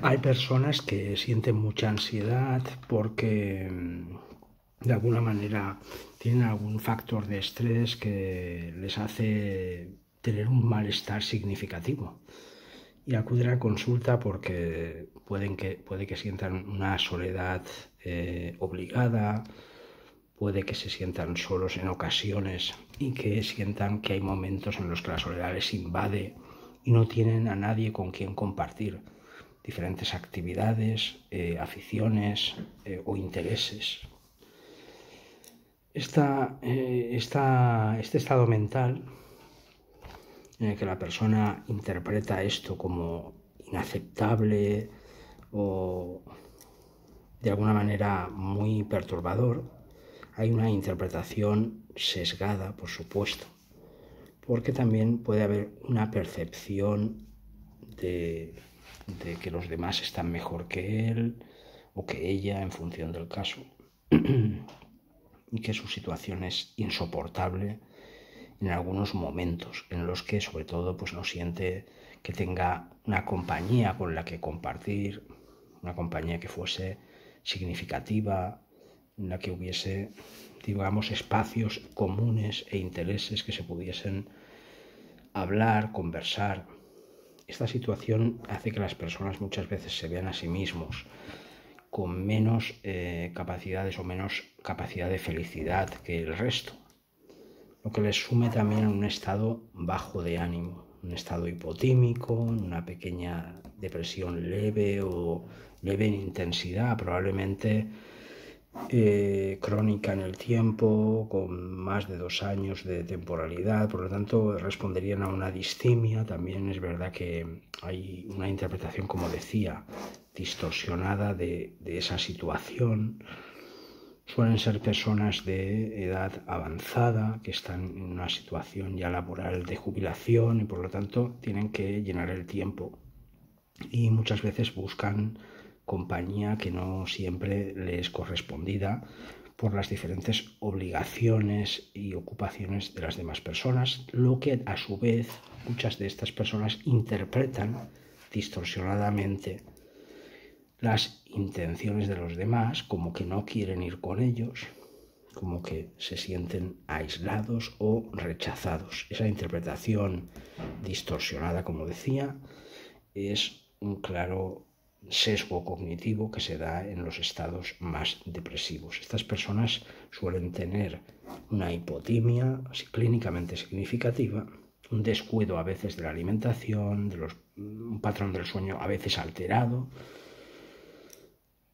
Hay personas que sienten mucha ansiedad porque de alguna manera tienen algún factor de estrés que les hace tener un malestar significativo y acuden a consulta porque puede que sientan una soledad obligada, puede que se sientan solos en ocasiones y que sientan que hay momentos en los que la soledad les invade y no tienen a nadie con quien compartir diferentes actividades, aficiones o intereses. Este estado mental en el que la persona interpreta esto como inaceptable o de alguna manera muy perturbador, hay una interpretación sesgada, por supuesto, porque también puede haber una percepción de que los demás están mejor que él o que ella, en función del caso, y que su situación es insoportable en algunos momentos en los que sobre todo pues no siente que tenga una compañía con la que compartir, una compañía que fuese significativa, en la que hubiese, digamos, espacios comunes e intereses que se pudiesen hablar, conversar. Esta situación hace que las personas muchas veces se vean a sí mismos con menos capacidades o menos capacidad de felicidad que el resto, lo que les sume también en un estado bajo de ánimo, un estado hipotímico, una pequeña depresión leve o leve en intensidad, probablemente crónica en el tiempo, con más de 2 años de temporalidad, por lo tanto responderían a una distimia. También es verdad que hay una interpretación, como decía, distorsionada de esa situación. Suelen ser personas de edad avanzada que están en una situación ya laboral de jubilación y por lo tanto tienen que llenar el tiempo y muchas veces buscan compañía que no siempre les es correspondida por las diferentes obligaciones y ocupaciones de las demás personas, lo que a su vez muchas de estas personas interpretan distorsionadamente las intenciones de los demás como que no quieren ir con ellos, como que se sienten aislados o rechazados. Esa interpretación distorsionada, como decía, es un claro sesgo cognitivo que se da en los estados más depresivos. Estas personas suelen tener una hipotimia clínicamente significativa, un descuido a veces de la alimentación, un patrón del sueño a veces alterado,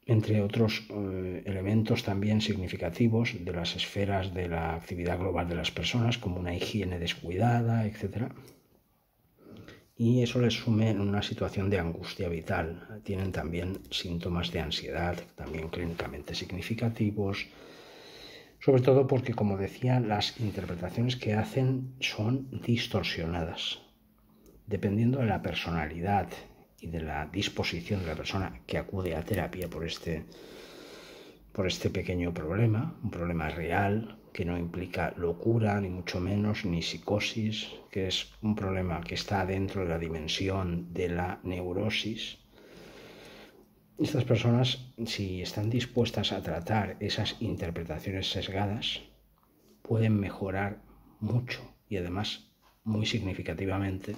entre otros elementos también significativos de las esferas de la actividad global de las personas, como una higiene descuidada, etc. Y eso les sume en una situación de angustia vital. Tienen también síntomas de ansiedad, también clínicamente significativos, sobre todo porque, como decía, las interpretaciones que hacen son distorsionadas. Dependiendo de la personalidad y de la disposición de la persona que acude a terapia por este pequeño problema, un problema real que no implica locura, ni mucho menos, ni psicosis, que es un problema que está dentro de la dimensión de la neurosis. Estas personas, si están dispuestas a tratar esas interpretaciones sesgadas, pueden mejorar mucho y además muy significativamente,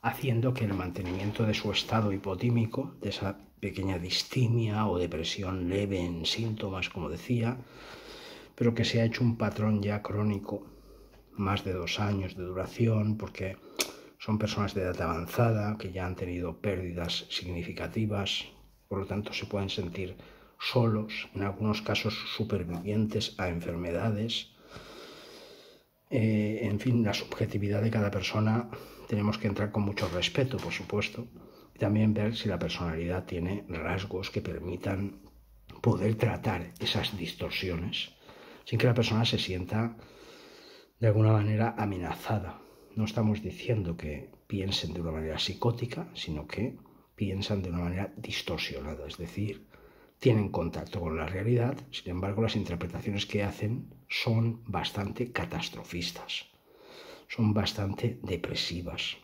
haciendo que el mantenimiento de su estado hipotímico, de esa pequeña distimia o depresión leve en síntomas, como decía, pero que se ha hecho un patrón ya crónico, más de 2 años de duración, porque son personas de edad avanzada que ya han tenido pérdidas significativas, por lo tanto se pueden sentir solos, en algunos casos supervivientes a enfermedades. En fin, la subjetividad de cada persona tenemos que entrar con mucho respeto, por supuesto, y también ver si la personalidad tiene rasgos que permitan poder tratar esas distorsiones sin que la persona se sienta de alguna manera amenazada. No estamos diciendo que piensen de una manera psicótica, sino que piensan de una manera distorsionada, es decir, tienen contacto con la realidad, sin embargo las interpretaciones que hacen son bastante catastrofistas, son bastante depresivas.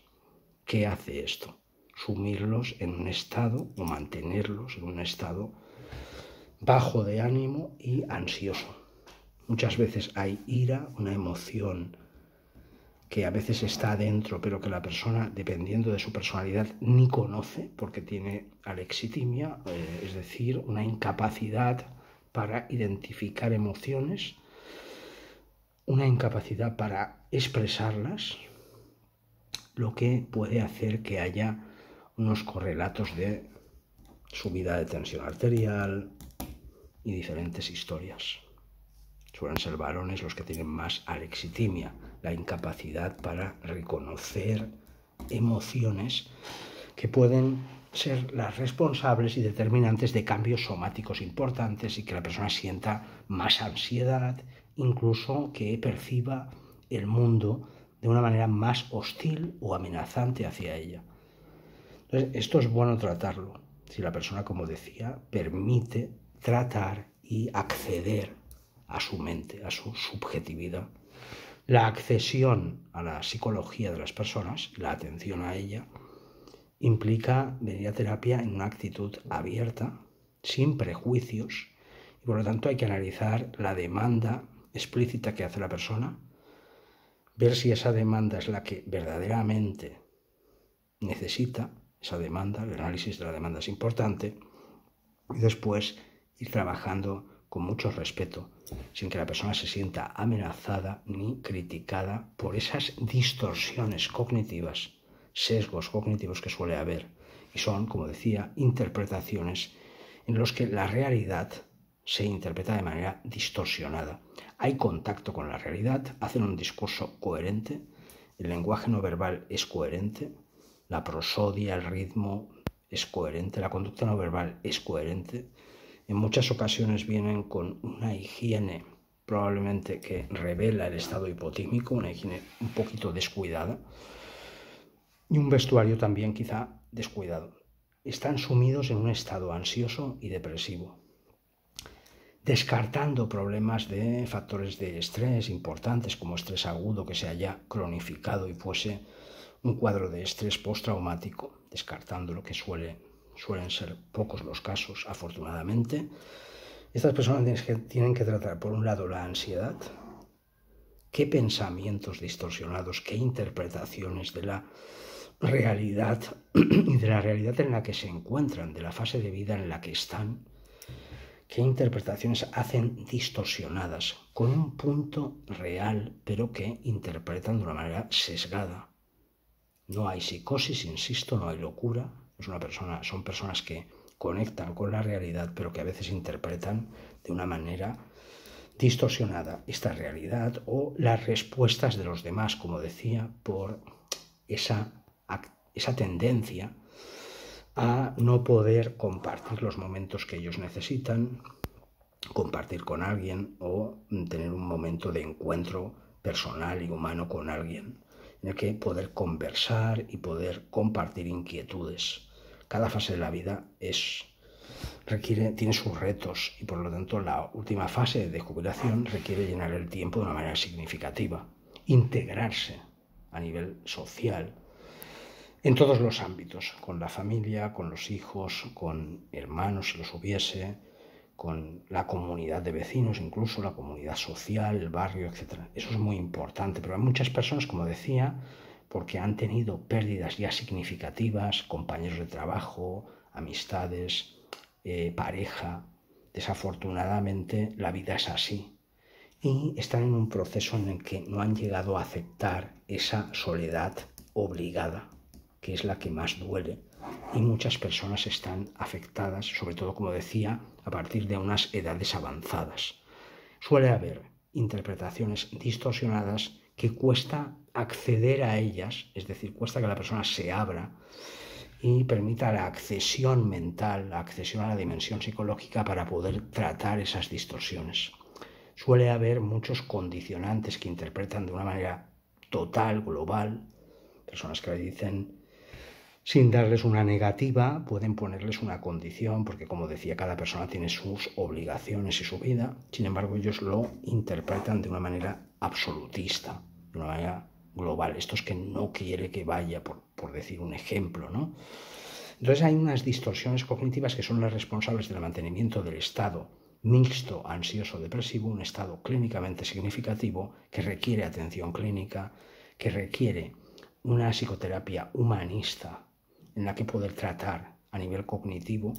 ¿Qué hace esto? sumirlos en un estado o mantenerlos en un estado bajo de ánimo y ansioso. Muchas veces hay ira, una emoción que a veces está adentro, pero que la persona, dependiendo de su personalidad, ni conoce porque tiene alexitimia, es decir, una incapacidad para identificar emociones, una incapacidad para expresarlas, lo que puede hacer que haya unos correlatos de subida de tensión arterial y diferentes historias. Suelen ser varones los que tienen más alexitimia, la incapacidad para reconocer emociones que pueden ser las responsables y determinantes de cambios somáticos importantes y que la persona sienta más ansiedad, incluso que perciba el mundo de una manera más hostil o amenazante hacia ella. Entonces, esto es bueno tratarlo, si la persona, como decía, permite tratar y acceder a su mente, a su subjetividad. La accesión a la psicología de las personas, la atención a ella, implica venir a terapia en una actitud abierta, sin prejuicios, y por lo tanto hay que analizar la demanda explícita que hace la persona, ver si esa demanda es la que verdaderamente necesita, esa demanda, el análisis de la demanda es importante, y después ir trabajando con mucho respeto, sin que la persona se sienta amenazada ni criticada por esas distorsiones cognitivas, sesgos cognitivos que suele haber. Y son, como decía, interpretaciones en las que la realidad se interpreta de manera distorsionada. Hay contacto con la realidad, hacen un discurso coherente, el lenguaje no verbal es coherente, la prosodia, el ritmo es coherente, la conducta no verbal es coherente. En muchas ocasiones vienen con una higiene probablemente que revela el estado hipotímico, una higiene un poquito descuidada y un vestuario también quizá descuidado. Están sumidos en un estado ansioso y depresivo, descartando problemas de factores de estrés importantes como estrés agudo que se haya cronificado y fuese un cuadro de estrés postraumático, descartando lo que suelen ser pocos los casos, afortunadamente. Estas personas tienen que tratar, por un lado, la ansiedad, qué pensamientos distorsionados, qué interpretaciones de la realidad y de la realidad en la que se encuentran, de la fase de vida en la que están, qué interpretaciones hacen distorsionadas, con un punto real, pero que interpretan de una manera sesgada. No hay psicosis, insisto, no hay locura. Son personas que conectan con la realidad, pero que a veces interpretan de una manera distorsionada esta realidad o las respuestas de los demás, como decía, por esa tendencia a no poder compartir los momentos que ellos necesitan, compartir con alguien o tener un momento de encuentro personal y humano con alguien, en el que poder conversar y poder compartir inquietudes. Cada fase de la vida tiene sus retos y por lo tanto la última fase de jubilación requiere llenar el tiempo de una manera significativa, integrarse a nivel social en todos los ámbitos, con la familia, con los hijos, con hermanos si los hubiese, con la comunidad de vecinos, incluso la comunidad social, el barrio, etc. Eso es muy importante, pero hay muchas personas, como decía, porque han tenido pérdidas ya significativas, compañeros de trabajo, amistades, pareja. Desafortunadamente la vida es así y están en un proceso en el que no han llegado a aceptar esa soledad obligada, que es la que más duele, y muchas personas están afectadas, sobre todo, como decía, a partir de unas edades avanzadas. Suele haber interpretaciones distorsionadas que cuesta acceder a ellas, es decir, cuesta que la persona se abra y permita la accesión mental, la accesión a la dimensión psicológica para poder tratar esas distorsiones. Suele haber muchos condicionantes que interpretan de una manera total, global, personas que le dicen, sin darles una negativa, pueden ponerles una condición, porque como decía, cada persona tiene sus obligaciones y su vida, sin embargo ellos lo interpretan de una manera absolutista, de una manera global. Esto es que no quiere que vaya, por decir un ejemplo, ¿no? Entonces hay unas distorsiones cognitivas que son las responsables del mantenimiento del estado mixto ansioso-depresivo, un estado clínicamente significativo que requiere atención clínica, que requiere una psicoterapia humanista en la que poder tratar a nivel cognitivo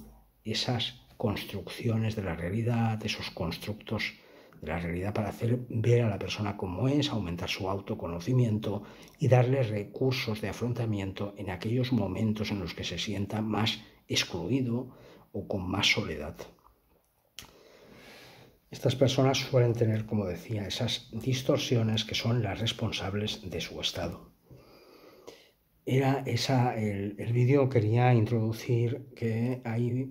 esas construcciones de la realidad, esos constructos de la realidad para hacer ver a la persona cómo es, aumentar su autoconocimiento y darle recursos de afrontamiento en aquellos momentos en los que se sienta más excluido o con más soledad. Estas personas suelen tener, como decía, esas distorsiones que son las responsables de su estado. El vídeo quería introducir que hay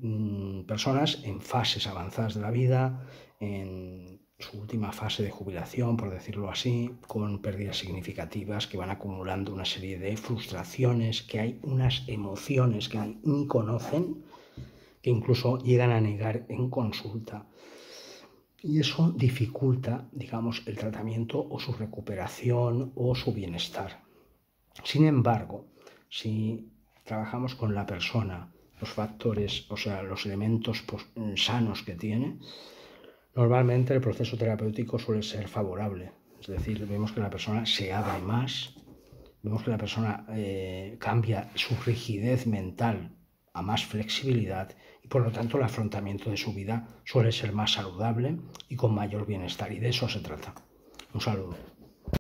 personas en fases avanzadas de la vida, en su última fase de jubilación, por decirlo así, con pérdidas significativas, que van acumulando una serie de frustraciones, que hay unas emociones que ni conocen, que incluso llegan a negar en consulta. Y eso dificulta, digamos, el tratamiento o su recuperación o su bienestar. Sin embargo, si trabajamos con la persona, los factores, o sea, los elementos sanos que tiene, normalmente el proceso terapéutico suele ser favorable. Es decir, vemos que la persona se abre más, vemos que la persona cambia su rigidez mental a más flexibilidad y por lo tanto el afrontamiento de su vida suele ser más saludable y con mayor bienestar. Y de eso se trata. Un saludo.